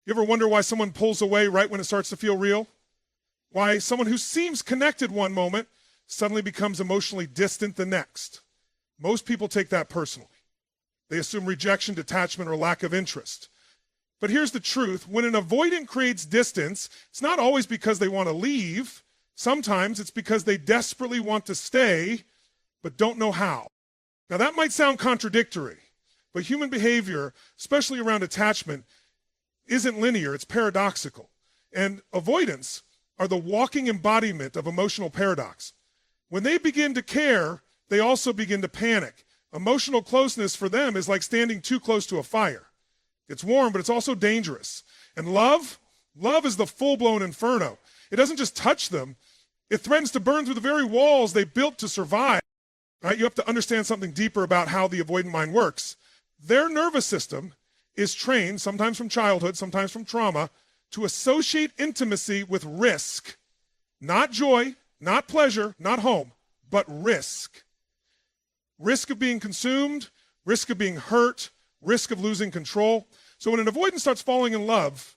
You ever wonder why someone pulls away right when it starts to feel real? Why someone who seems connected one moment suddenly becomes emotionally distant the next? Most people take that personally. They assume rejection, detachment, or lack of interest. But here's the truth. When an avoidant creates distance, it's not always because they want to leave. Sometimes it's because they desperately want to stay, but don't know how. Now that might sound contradictory, but human behavior, especially around attachment, isn't linear, it's paradoxical. And avoidants are the walking embodiment of emotional paradox. When they begin to care, they also begin to panic. Emotional closeness for them is like standing too close to a fire. It's warm, but it's also dangerous. And love is the full-blown inferno. It doesn't just touch them, it threatens to burn through the very walls they built to survive. Right? You have to understand something deeper about how the avoidant mind works. Their nervous system is trained, sometimes from childhood, sometimes from trauma, to associate intimacy with risk. Not joy, not pleasure, not home, but risk. Risk of being consumed, risk of being hurt, risk of losing control. So when an avoidant starts falling in love,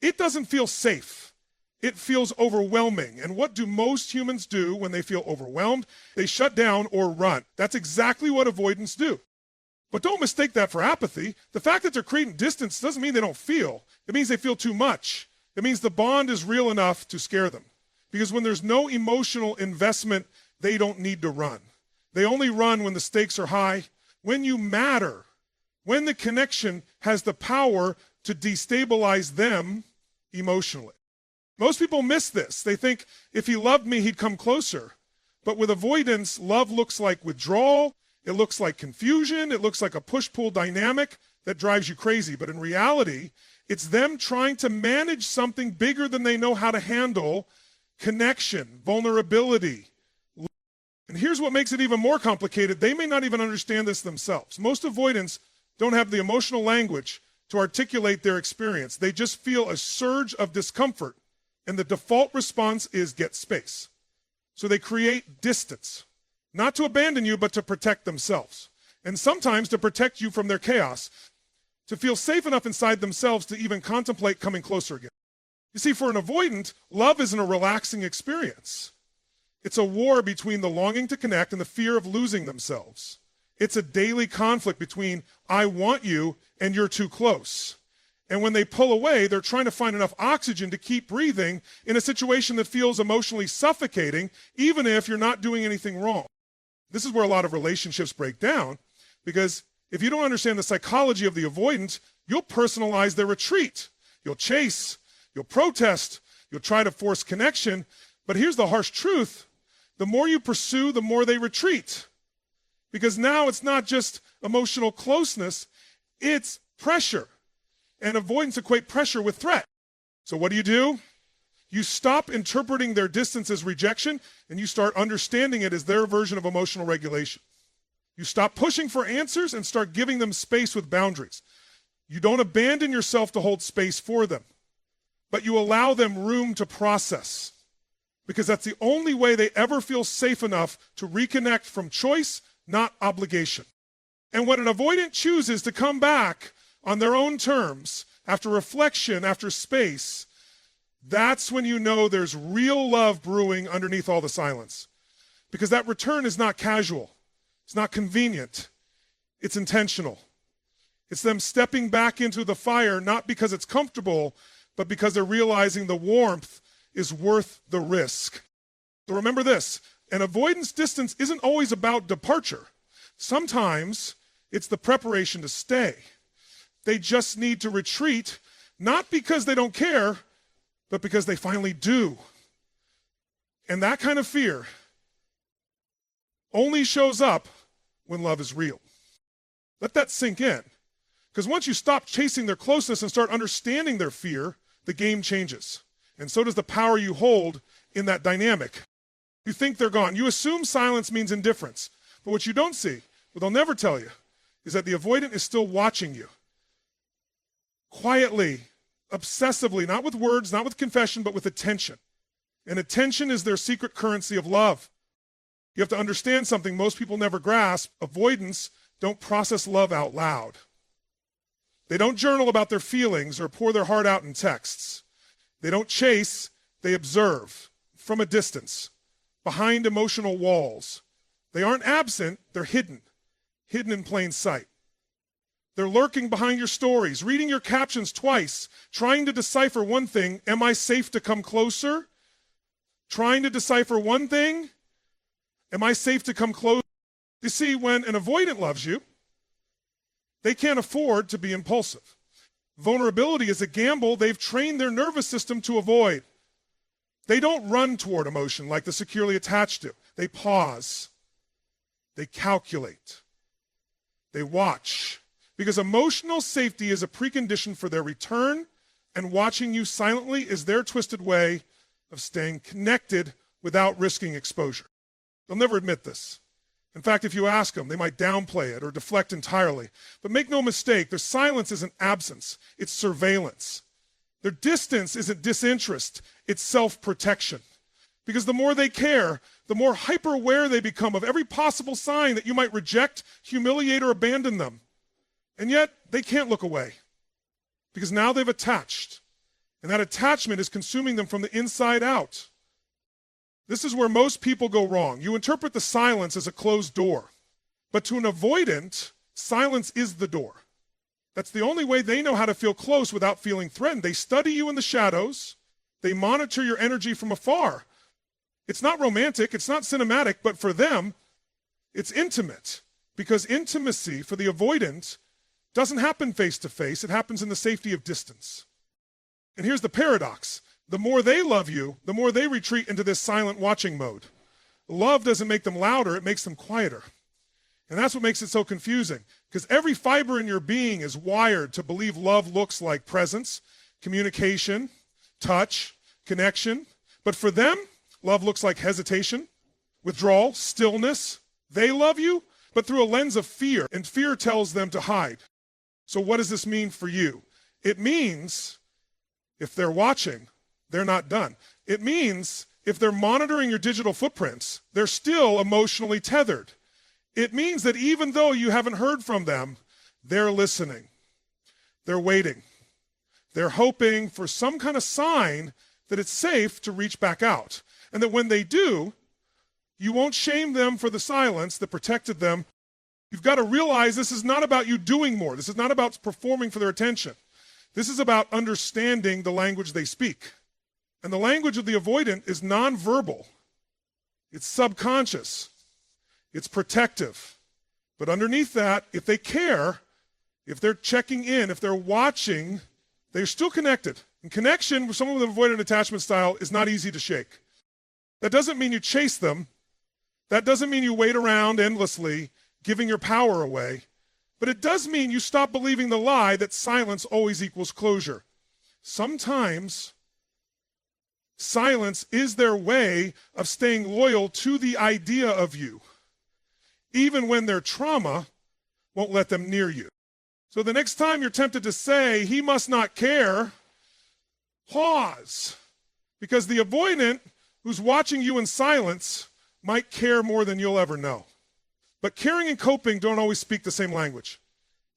it doesn't feel safe. It feels overwhelming. And what do most humans do when they feel overwhelmed? They shut down or run. That's exactly what avoidants do. But don't mistake that for apathy. The fact that they're creating distance doesn't mean they don't feel. It means they feel too much. It means the bond is real enough to scare them. Because when there's no emotional investment, they don't need to run. They only run when the stakes are high, when you matter, when the connection has the power to destabilize them emotionally. Most people miss this. They think if he loved me, he'd come closer. But with avoidance, love looks like withdrawal. It looks like confusion. It looks like a push-pull dynamic that drives you crazy. But in reality, it's them trying to manage something bigger than they know how to handle: connection, vulnerability. And here's what makes it even more complicated. They may not even understand this themselves. Most avoidants don't have the emotional language to articulate their experience. They just feel a surge of discomfort, and the default response is get space. So they create distance, not to abandon you, but to protect themselves. And sometimes to protect you from their chaos, to feel safe enough inside themselves to even contemplate coming closer again. You see, for an avoidant, love isn't a relaxing experience. It's a war between the longing to connect and the fear of losing themselves. It's a daily conflict between I want you and you're too close. And when they pull away, they're trying to find enough oxygen to keep breathing in a situation that feels emotionally suffocating, even if you're not doing anything wrong. This is where a lot of relationships break down, because if you don't understand the psychology of the avoidant, you'll personalize their retreat. You'll chase, you'll protest, you'll try to force connection. But here's the harsh truth. The more you pursue, the more they retreat. Because now it's not just emotional closeness, it's pressure. And avoidants equate pressure with threat. So what do? You stop interpreting their distance as rejection, and you start understanding it as their version of emotional regulation. You stop pushing for answers and start giving them space with boundaries. You don't abandon yourself to hold space for them, but you allow them room to process, because that's the only way they ever feel safe enough to reconnect from choice, not obligation. And when an avoidant chooses to come back on their own terms, after reflection, after space, that's when you know there's real love brewing underneath all the silence. Because that return is not casual. It's not convenient. It's intentional. It's them stepping back into the fire, not because it's comfortable, but because they're realizing the warmth is worth the risk. So remember this, an avoidance distance isn't always about departure. Sometimes it's the preparation to stay. They just need to retreat, not because they don't care, but because they finally do. And that kind of fear only shows up when love is real. Let that sink in. Because once you stop chasing their closeness and start understanding their fear, the game changes. And so does the power you hold in that dynamic. You think they're gone. You assume silence means indifference. But what you don't see, what they'll never tell you, is that the avoidant is still watching you. Quietly, obsessively, not with words, not with confession, but with attention. And attention is their secret currency of love. You have to understand something most people never grasp. Avoidants don't process love out loud. They don't journal about their feelings or pour their heart out in texts. They don't chase, they observe from a distance, behind emotional walls. They aren't absent, they're hidden in plain sight. They're lurking behind your stories, reading your captions twice, trying to decipher one thing, am I safe to come closer? Trying to decipher one thing, am I safe to come closer? You see, when an avoidant loves you, they can't afford to be impulsive. Vulnerability is a gamble they've trained their nervous system to avoid. They don't run toward emotion like the securely attached do. They pause. They calculate. They watch. Because emotional safety is a precondition for their return, and watching you silently is their twisted way of staying connected without risking exposure. They'll never admit this. In fact, if you ask them, they might downplay it or deflect entirely. But make no mistake, their silence isn't absence, it's surveillance. Their distance isn't disinterest, it's self-protection. Because the more they care, the more hyper-aware they become of every possible sign that you might reject, humiliate, or abandon them. And yet, they can't look away. Because now they've attached. And that attachment is consuming them from the inside out. This is where most people go wrong. You interpret the silence as a closed door. But to an avoidant, silence is the door. That's the only way they know how to feel close without feeling threatened. They study you in the shadows. They monitor your energy from afar. It's not romantic, it's not cinematic, but for them, it's intimate. Because intimacy for the avoidant doesn't happen face to face, it happens in the safety of distance. And here's the paradox. The more they love you, the more they retreat into this silent watching mode. Love doesn't make them louder, it makes them quieter. And that's what makes it so confusing, because every fiber in your being is wired to believe love looks like presence, communication, touch, connection. But for them, love looks like hesitation, withdrawal, stillness. They love you, but through a lens of fear, and fear tells them to hide. So what does this mean for you? It means if they're watching, they're not done. It means if they're monitoring your digital footprints, they're still emotionally tethered. It means that even though you haven't heard from them, they're listening. They're waiting. They're hoping for some kind of sign that it's safe to reach back out. And that when they do, you won't shame them for the silence that protected them. You've got to realize this is not about you doing more. This is not about performing for their attention. This is about understanding the language they speak. And the language of the avoidant is nonverbal. It's subconscious. It's protective. But underneath that, if they care, if they're checking in, if they're watching, they're still connected. And connection with someone with an avoidant attachment style is not easy to shake. That doesn't mean you chase them. That doesn't mean you wait around endlessly, giving your power away. But it does mean you stop believing the lie that silence always equals closure. Sometimes silence is their way of staying loyal to the idea of you, even when their trauma won't let them near you. So the next time you're tempted to say, he must not care, pause. Because the avoidant who's watching you in silence might care more than you'll ever know. But caring and coping don't always speak the same language.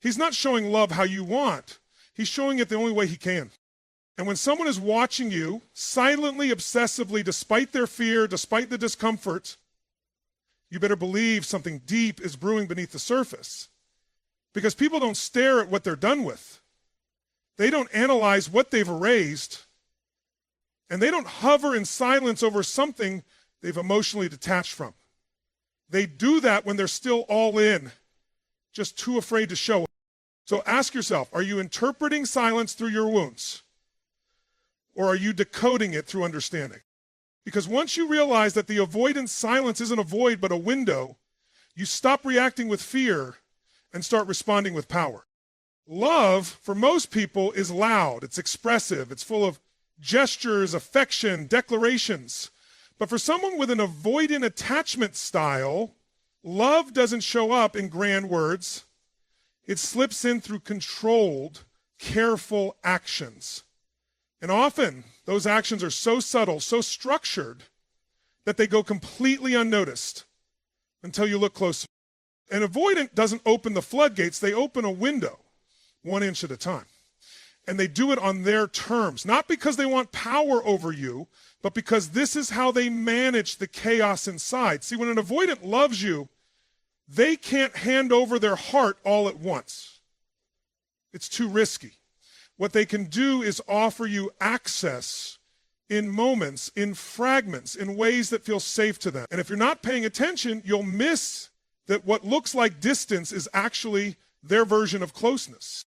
He's not showing love how you want. He's showing it the only way he can. And when someone is watching you silently, obsessively, despite their fear, despite the discomfort, you better believe something deep is brewing beneath the surface. Because people don't stare at what they're done with. They don't analyze what they've erased. And they don't hover in silence over something they've emotionally detached from. They do that when they're still all in, just too afraid to show it. So ask yourself, are you interpreting silence through your wounds? Or are you decoding it through understanding? Because once you realize that the avoidant silence isn't a void but a window, you stop reacting with fear and start responding with power. Love, for most people, is loud, it's expressive, it's full of gestures, affection, declarations. But for someone with an avoidant attachment style, love doesn't show up in grand words. It slips in through controlled, careful actions. And often, those actions are so subtle, so structured, that they go completely unnoticed until you look closer. An avoidant doesn't open the floodgates, they open a window. 1 inch at a time. And they do it on their terms, not because they want power over you, but because this is how they manage the chaos inside. See, when an avoidant loves you, they can't hand over their heart all at once. It's too risky. What they can do is offer you access in moments, in fragments, in ways that feel safe to them. And if you're not paying attention, you'll miss that what looks like distance is actually their version of closeness.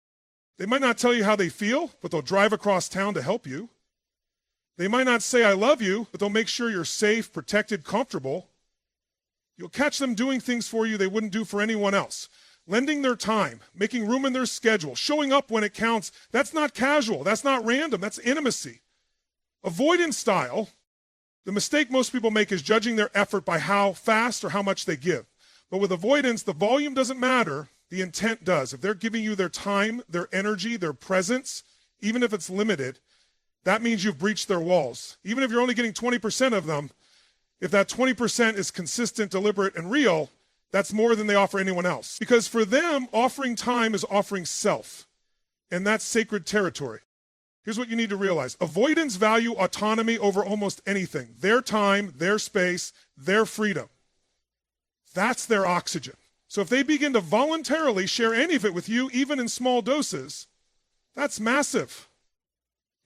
They might not tell you how they feel, but they'll drive across town to help you. They might not say, I love you, but they'll make sure you're safe, protected, comfortable. You'll catch them doing things for you they wouldn't do for anyone else. Lending their time, making room in their schedule, showing up when it counts. That's not casual. That's not random. That's intimacy. Avoidant style, the mistake most people make is judging their effort by how fast or how much they give. But with avoidance, the volume doesn't matter. The intent does. If they're giving you their time, their energy, their presence, even if it's limited, that means you've breached their walls. Even if you're only getting 20% of them, if that 20% is consistent, deliberate, and real, that's more than they offer anyone else. Because for them, offering time is offering self, and that's sacred territory. Here's what you need to realize. Avoidants value autonomy over almost anything. Their time, their space, their freedom. That's their oxygen. So if they begin to voluntarily share any of it with you, even in small doses, that's massive.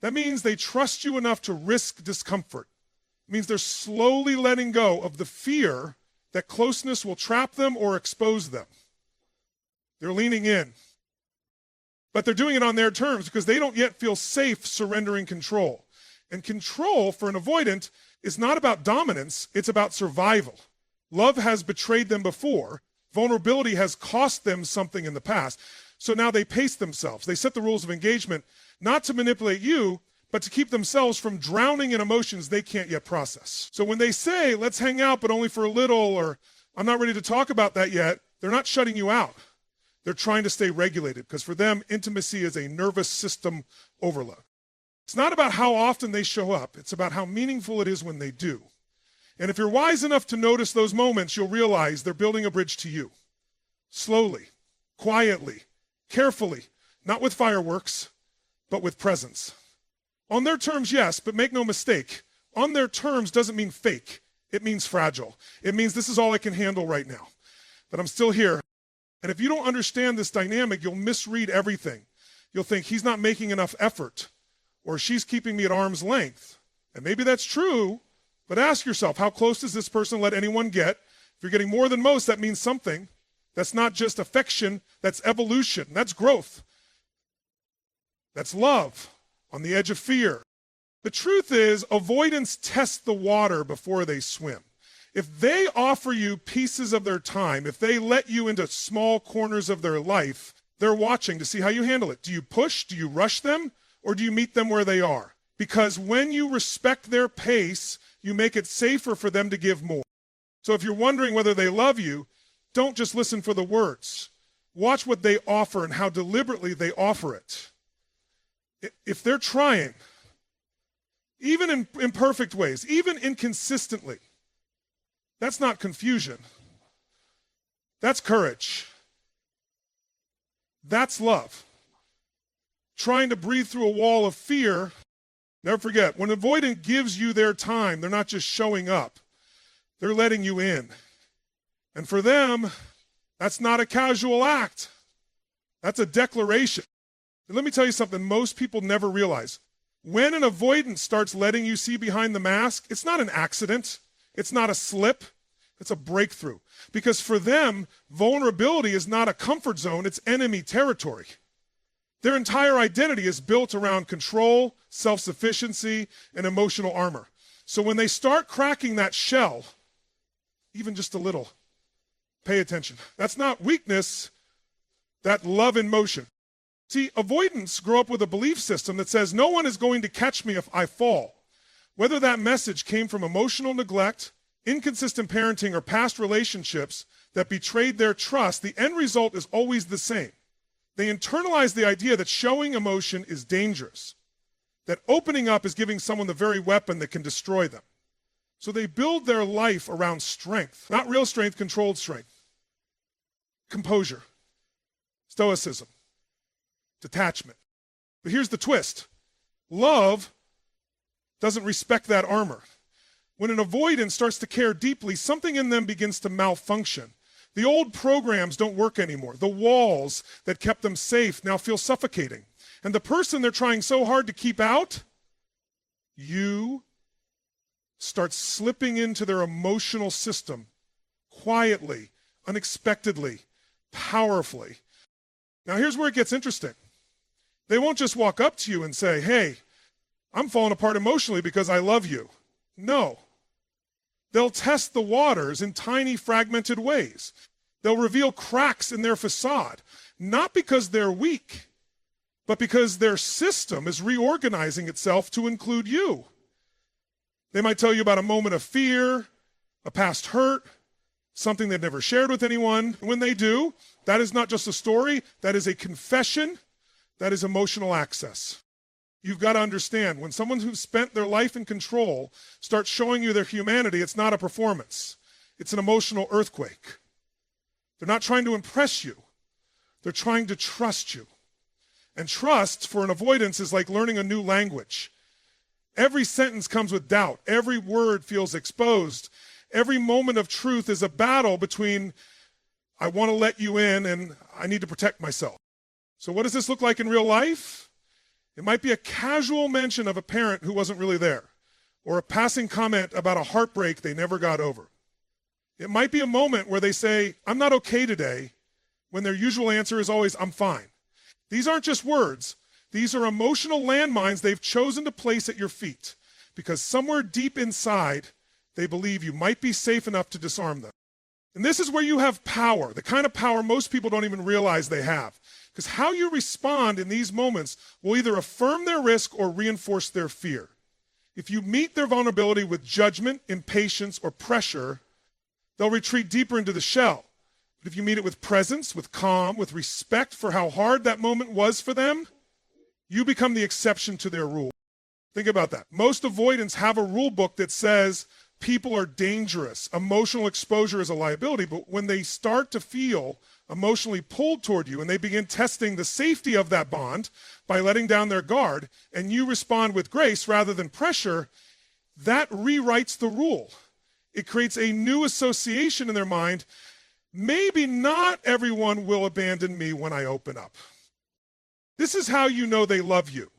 That means they trust you enough to risk discomfort. It means they're slowly letting go of the fear that closeness will trap them or expose them. They're leaning in. But they're doing it on their terms because they don't yet feel safe surrendering control. And control for an avoidant is not about dominance, it's about survival. Love has betrayed them before. Vulnerability has cost them something in the past. So now they pace themselves. They set the rules of engagement not to manipulate you, but to keep themselves from drowning in emotions they can't yet process. So when they say, let's hang out, but only for a little, or I'm not ready to talk about that yet, they're not shutting you out. They're trying to stay regulated because for them, intimacy is a nervous system overload. It's not about how often they show up. It's about how meaningful it is when they do. And if you're wise enough to notice those moments, you'll realize they're building a bridge to you. Slowly, quietly, carefully, not with fireworks, but with presence. On their terms, yes, but make no mistake. On their terms doesn't mean fake. It means fragile. It means this is all I can handle right now. But I'm still here. And if you don't understand this dynamic, you'll misread everything. You'll think he's not making enough effort, or she's keeping me at arm's length. And maybe that's true, but ask yourself, how close does this person let anyone get? If you're getting more than most, that means something. That's not just affection, that's evolution, that's growth. That's love on the edge of fear. The truth is, avoidants test the water before they swim. If they offer you pieces of their time, if they let you into small corners of their life, they're watching to see how you handle it. Do you push? Do you rush them? Or do you meet them where they are? Because when you respect their pace, you make it safer for them to give more. So if you're wondering whether they love you, don't just listen for the words. Watch what they offer and how deliberately they offer it. If they're trying, even in imperfect ways, even inconsistently, that's not confusion. That's courage. That's love. Trying to breathe through a wall of fear. Never forget, when an avoidant gives you their time, they're not just showing up. They're letting you in. And for them, that's not a casual act. That's a declaration. And let me tell you something most people never realize. When an avoidant starts letting you see behind the mask, it's not an accident. It's not a slip. It's a breakthrough. Because for them, vulnerability is not a comfort zone. It's enemy territory. Their entire identity is built around control, self-sufficiency, and emotional armor. So when they start cracking that shell, even just a little, pay attention. That's not weakness, that's love in motion. See, avoidants grow up with a belief system that says no one is going to catch me if I fall. Whether that message came from emotional neglect, inconsistent parenting, or past relationships that betrayed their trust, the end result is always the same. They internalize the idea that showing emotion is dangerous, that opening up is giving someone the very weapon that can destroy them. So they build their life around strength, not real strength, controlled strength. Composure, stoicism, detachment. But here's the twist. Love doesn't respect that armor. When an avoidant starts to care deeply, something in them begins to malfunction. The old programs don't work anymore. The walls that kept them safe now feel suffocating. And the person they're trying so hard to keep out, you start slipping into their emotional system quietly, unexpectedly, powerfully. Now here's where it gets interesting. They won't just walk up to you and say, hey, I'm falling apart emotionally because I love you. No. They'll test the waters in tiny fragmented ways. They'll reveal cracks in their facade, not because they're weak, but because their system is reorganizing itself to include you. They might tell you about a moment of fear, a past hurt, something they've never shared with anyone. When they do, that is not just a story, that is a confession, that is emotional access. You've got to understand, when someone who's spent their life in control starts showing you their humanity, it's not a performance. It's an emotional earthquake. They're not trying to impress you. They're trying to trust you. And trust for an avoidance is like learning a new language. Every sentence comes with doubt. Every word feels exposed. Every moment of truth is a battle between I want to let you in and I need to protect myself. So what does this look like in real life? It might be a casual mention of a parent who wasn't really there, or a passing comment about a heartbreak they never got over. It might be a moment where they say, I'm not okay today, when their usual answer is always, I'm fine. These aren't just words. These are emotional landmines they've chosen to place at your feet, because somewhere deep inside, they believe you might be safe enough to disarm them. And this is where you have power, the kind of power most people don't even realize they have. Because how you respond in these moments will either affirm their risk or reinforce their fear. If you meet their vulnerability with judgment, impatience, or pressure, they'll retreat deeper into the shell. But if you meet it with presence, with calm, with respect for how hard that moment was for them, you become the exception to their rule. Think about that. Most avoidants have a rule book that says people are dangerous, emotional exposure is a liability, but when they start to feel emotionally pulled toward you and they begin testing the safety of that bond by letting down their guard, and you respond with grace rather than pressure, that rewrites the rule. It creates a new association in their mind. Maybe not everyone will abandon me when I open up. This is how you know they love you.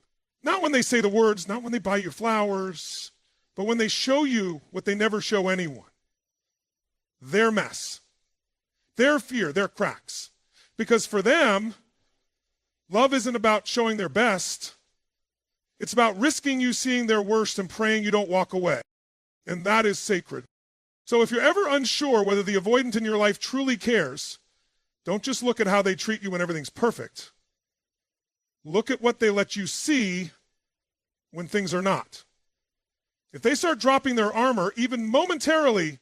Not when they say the words, not when they buy you flowers, but when they show you what they never show anyone. Their mess, their fear, their cracks. Because for them, love isn't about showing their best. It's about risking you seeing their worst and praying you don't walk away. And that is sacred. So if you're ever unsure whether the avoidant in your life truly cares, don't just look at how they treat you when everything's perfect. Look at what they let you see when things are not. If they start dropping their armor, even momentarily,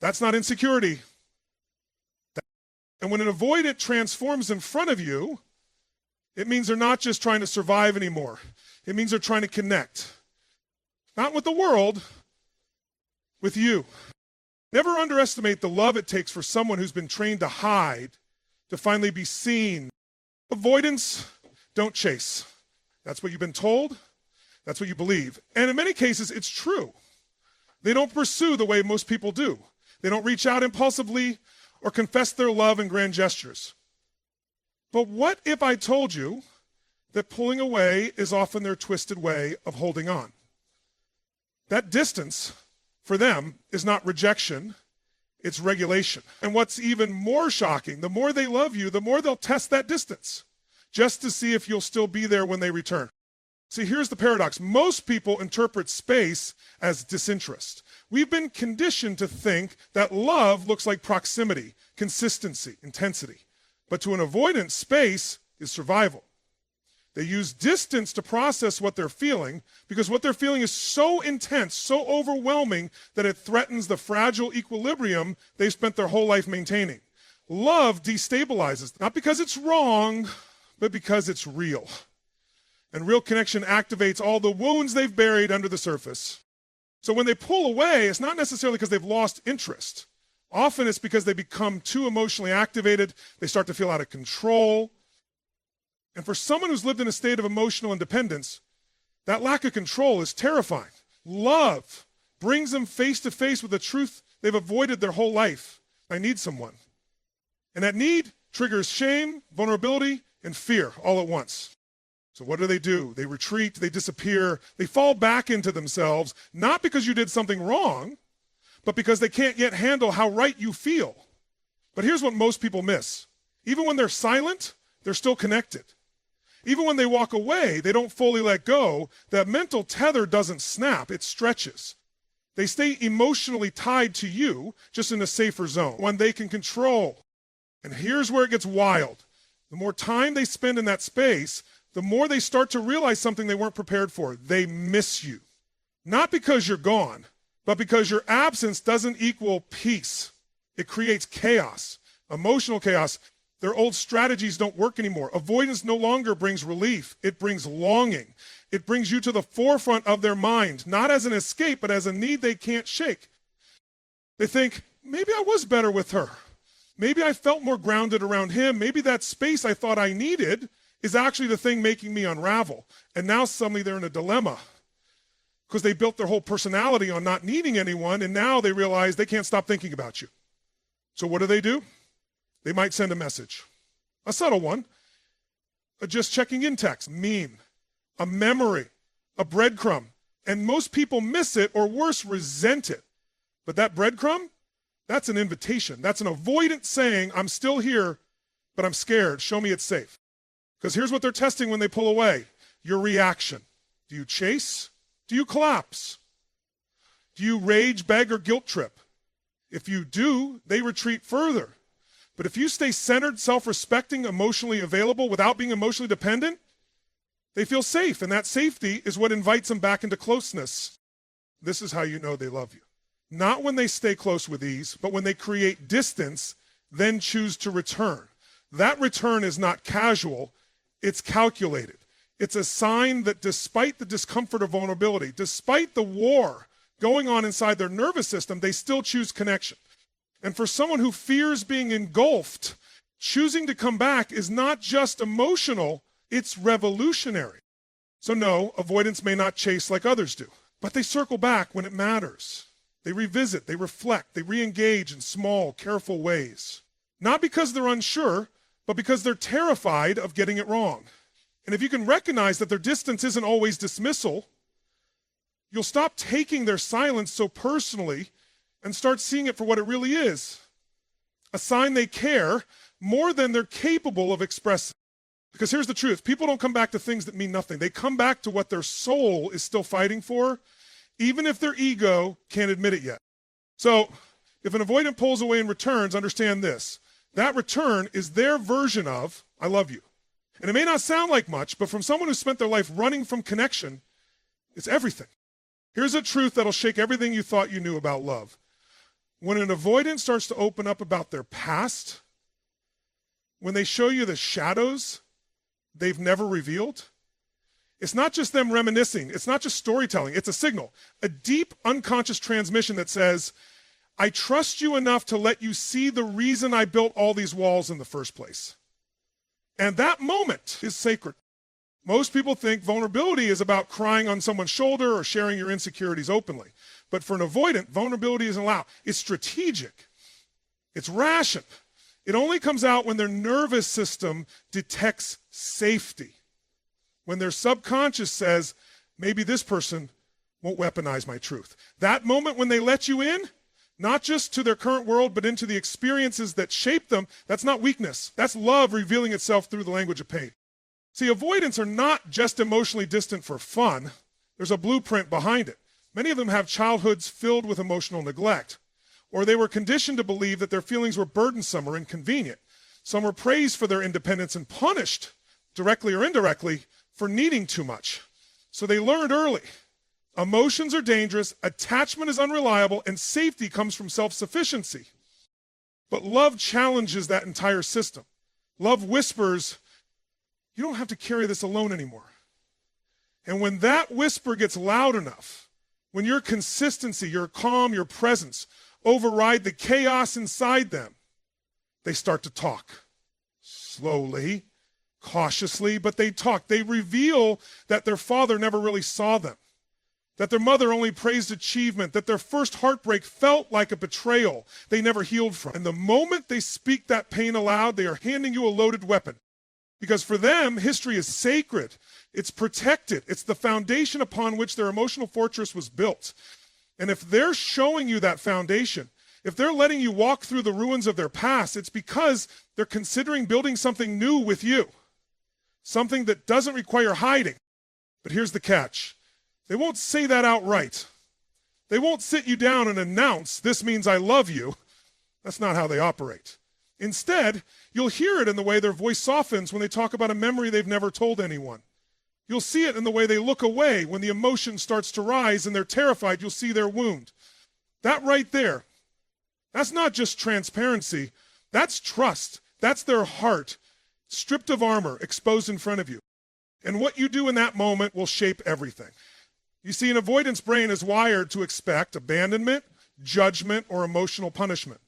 that's not insecurity. And when an avoidant transforms in front of you, it means they're not just trying to survive anymore. It means they're trying to connect. Not with the world, with you. Never underestimate the love it takes for someone who's been trained to hide, to finally be seen. Avoidants don't chase. That's what you've been told. That's what you believe. And in many cases, it's true. They don't pursue the way most people do. They don't reach out impulsively or confess their love in grand gestures. But what if I told you that pulling away is often their twisted way of holding on? That distance, for them, is not rejection, it's regulation. And what's even more shocking, the more they love you, the more they'll test that distance, just to see if you'll still be there when they return. See, here's the paradox. Most people interpret space as disinterest. We've been conditioned to think that love looks like proximity, consistency, intensity. But to an avoidant, space is survival. They use distance to process what they're feeling because what they're feeling is so intense, so overwhelming that it threatens the fragile equilibrium they've spent their whole life maintaining. Love destabilizes, not because it's wrong, but because it's real. And real connection activates all the wounds they've buried under the surface. So when they pull away, it's not necessarily because they've lost interest. Often it's because they become too emotionally activated. They start to feel out of control. And for someone who's lived in a state of emotional independence, that lack of control is terrifying. Love brings them face to face with the truth they've avoided their whole life. I need someone. And that need triggers shame, vulnerability, and fear all at once. So what do? They retreat, they disappear, they fall back into themselves, not because you did something wrong, but because they can't yet handle how right you feel. But here's what most people miss. Even when they're silent, they're still connected. Even when they walk away, they don't fully let go. That mental tether doesn't snap, it stretches. They stay emotionally tied to you, just in a safer zone, one they can control. And here's where it gets wild. The more time they spend in that space, the more they start to realize something they weren't prepared for. They miss you. Not because you're gone, but because your absence doesn't equal peace. It creates chaos, emotional chaos. Their old strategies don't work anymore. Avoidance no longer brings relief. It brings longing. It brings you to the forefront of their mind, not as an escape, but as a need they can't shake. They think, maybe I was better with her. Maybe I felt more grounded around him. Maybe that space I thought I needed is actually the thing making me unravel. And now suddenly they're in a dilemma because they built their whole personality on not needing anyone, and now they realize they can't stop thinking about you. So what do? They might send a message, a subtle one, a just checking in text, meme, a memory, a breadcrumb. And most people miss it, or worse, resent it. But that breadcrumb, that's an invitation. That's an avoidant saying, I'm still here, but I'm scared. Show me it's safe. Because here's what they're testing when they pull away. Your reaction. Do you chase? Do you collapse? Do you rage, beg, or guilt trip? If you do, they retreat further. But if you stay centered, self-respecting, emotionally available without being emotionally dependent, they feel safe. And that safety is what invites them back into closeness. This is how you know they love you. Not when they stay close with ease, but when they create distance, then choose to return. That return is not casual, it's calculated. It's a sign that despite the discomfort of vulnerability, despite the war going on inside their nervous system, they still choose connection. And for someone who fears being engulfed, choosing to come back is not just emotional, it's revolutionary. So no, avoidants may not chase like others do, but they circle back when it matters. They revisit, they reflect, they re-engage in small, careful ways. Not because they're unsure, but because they're terrified of getting it wrong. And if you can recognize that their distance isn't always dismissal, you'll stop taking their silence so personally and start seeing it for what it really is. A sign they care more than they're capable of expressing. Because here's the truth. People don't come back to things that mean nothing. They come back to what their soul is still fighting for, even if their ego can't admit it yet. So if an avoidant pulls away and returns, understand this. That return is their version of, I love you. And it may not sound like much, but from someone who spent their life running from connection, it's everything. Here's a truth that'll shake everything you thought you knew about love. When an avoidant starts to open up about their past, when they show you the shadows they've never revealed, it's not just them reminiscing. It's not just storytelling. It's a signal, a deep unconscious transmission that says, I trust you enough to let you see the reason I built all these walls in the first place. And that moment is sacred. Most people think vulnerability is about crying on someone's shoulder or sharing your insecurities openly. But for an avoidant, vulnerability isn't allowed. It's strategic. It's rationed. It only comes out when their nervous system detects safety. When their subconscious says, maybe this person won't weaponize my truth. That moment when they let you in, not just to their current world, but into the experiences that shape them, that's not weakness. That's love revealing itself through the language of pain. See, avoidants are not just emotionally distant for fun. There's a blueprint behind it. Many of them have childhoods filled with emotional neglect, or they were conditioned to believe that their feelings were burdensome or inconvenient. Some were praised for their independence and punished, directly or indirectly, for needing too much. So they learned early. Emotions are dangerous, attachment is unreliable, and safety comes from self-sufficiency. But love challenges that entire system. Love whispers, you don't have to carry this alone anymore. And when that whisper gets loud enough, when your consistency, your calm, your presence override the chaos inside them, they start to talk. Slowly, cautiously, but they talk. They reveal that their father never really saw them, that their mother only praised achievement, that their first heartbreak felt like a betrayal they never healed from. And the moment they speak that pain aloud, they are handing you a loaded weapon. Because for them, history is sacred. It's protected. It's the foundation upon which their emotional fortress was built. And if they're showing you that foundation, if they're letting you walk through the ruins of their past, it's because they're considering building something new with you, something that doesn't require hiding. But here's the catch. They won't say that outright. They won't sit you down and announce, "This means I love you." That's not how they operate. Instead, you'll hear it in the way their voice softens when they talk about a memory they've never told anyone. You'll see it in the way they look away when the emotion starts to rise and they're terrified. You'll see their wound. That right there, that's not just transparency. That's trust. That's their heart, stripped of armor, exposed in front of you. And what you do in that moment will shape everything. You see, an avoidance brain is wired to expect abandonment, judgment, or emotional punishment.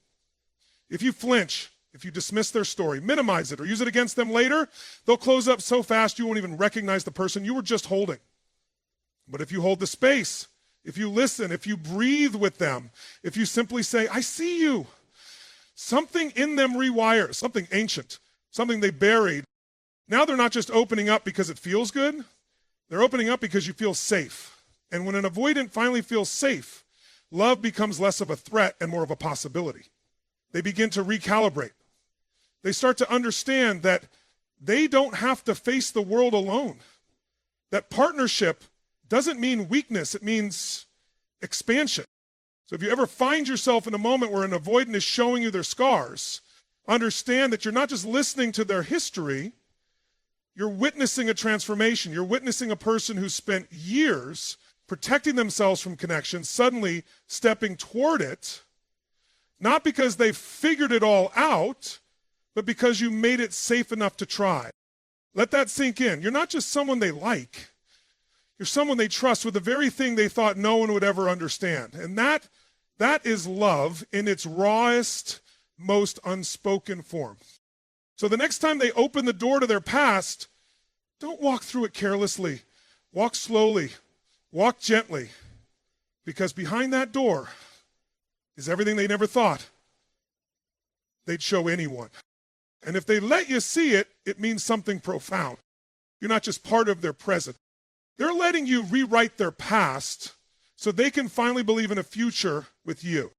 If you flinch, if you dismiss their story, minimize it, or use it against them later, they'll close up so fast you won't even recognize the person you were just holding. But if you hold the space, if you listen, if you breathe with them, if you simply say, "I see you," something in them rewires, something ancient, something they buried. Now they're not just opening up because it feels good, they're opening up because you feel safe. And when an avoidant finally feels safe, love becomes less of a threat and more of a possibility. They begin to recalibrate. They start to understand that they don't have to face the world alone. That partnership doesn't mean weakness, it means expansion. So if you ever find yourself in a moment where an avoidant is showing you their scars, understand that you're not just listening to their history, you're witnessing a transformation. You're witnessing a person who spent years protecting themselves from connection, suddenly stepping toward it, not because they figured it all out, but because you made it safe enough to try. Let that sink in. You're not just someone they like. You're someone they trust with the very thing they thought no one would ever understand. And that is love in its rawest, most unspoken form. So the next time they open the door to their past, don't walk through it carelessly. Walk slowly. Walk gently. Because behind that door is everything they never thought they'd show anyone. And if they let you see it, it means something profound. You're not just part of their present. They're letting you rewrite their past so they can finally believe in a future with you.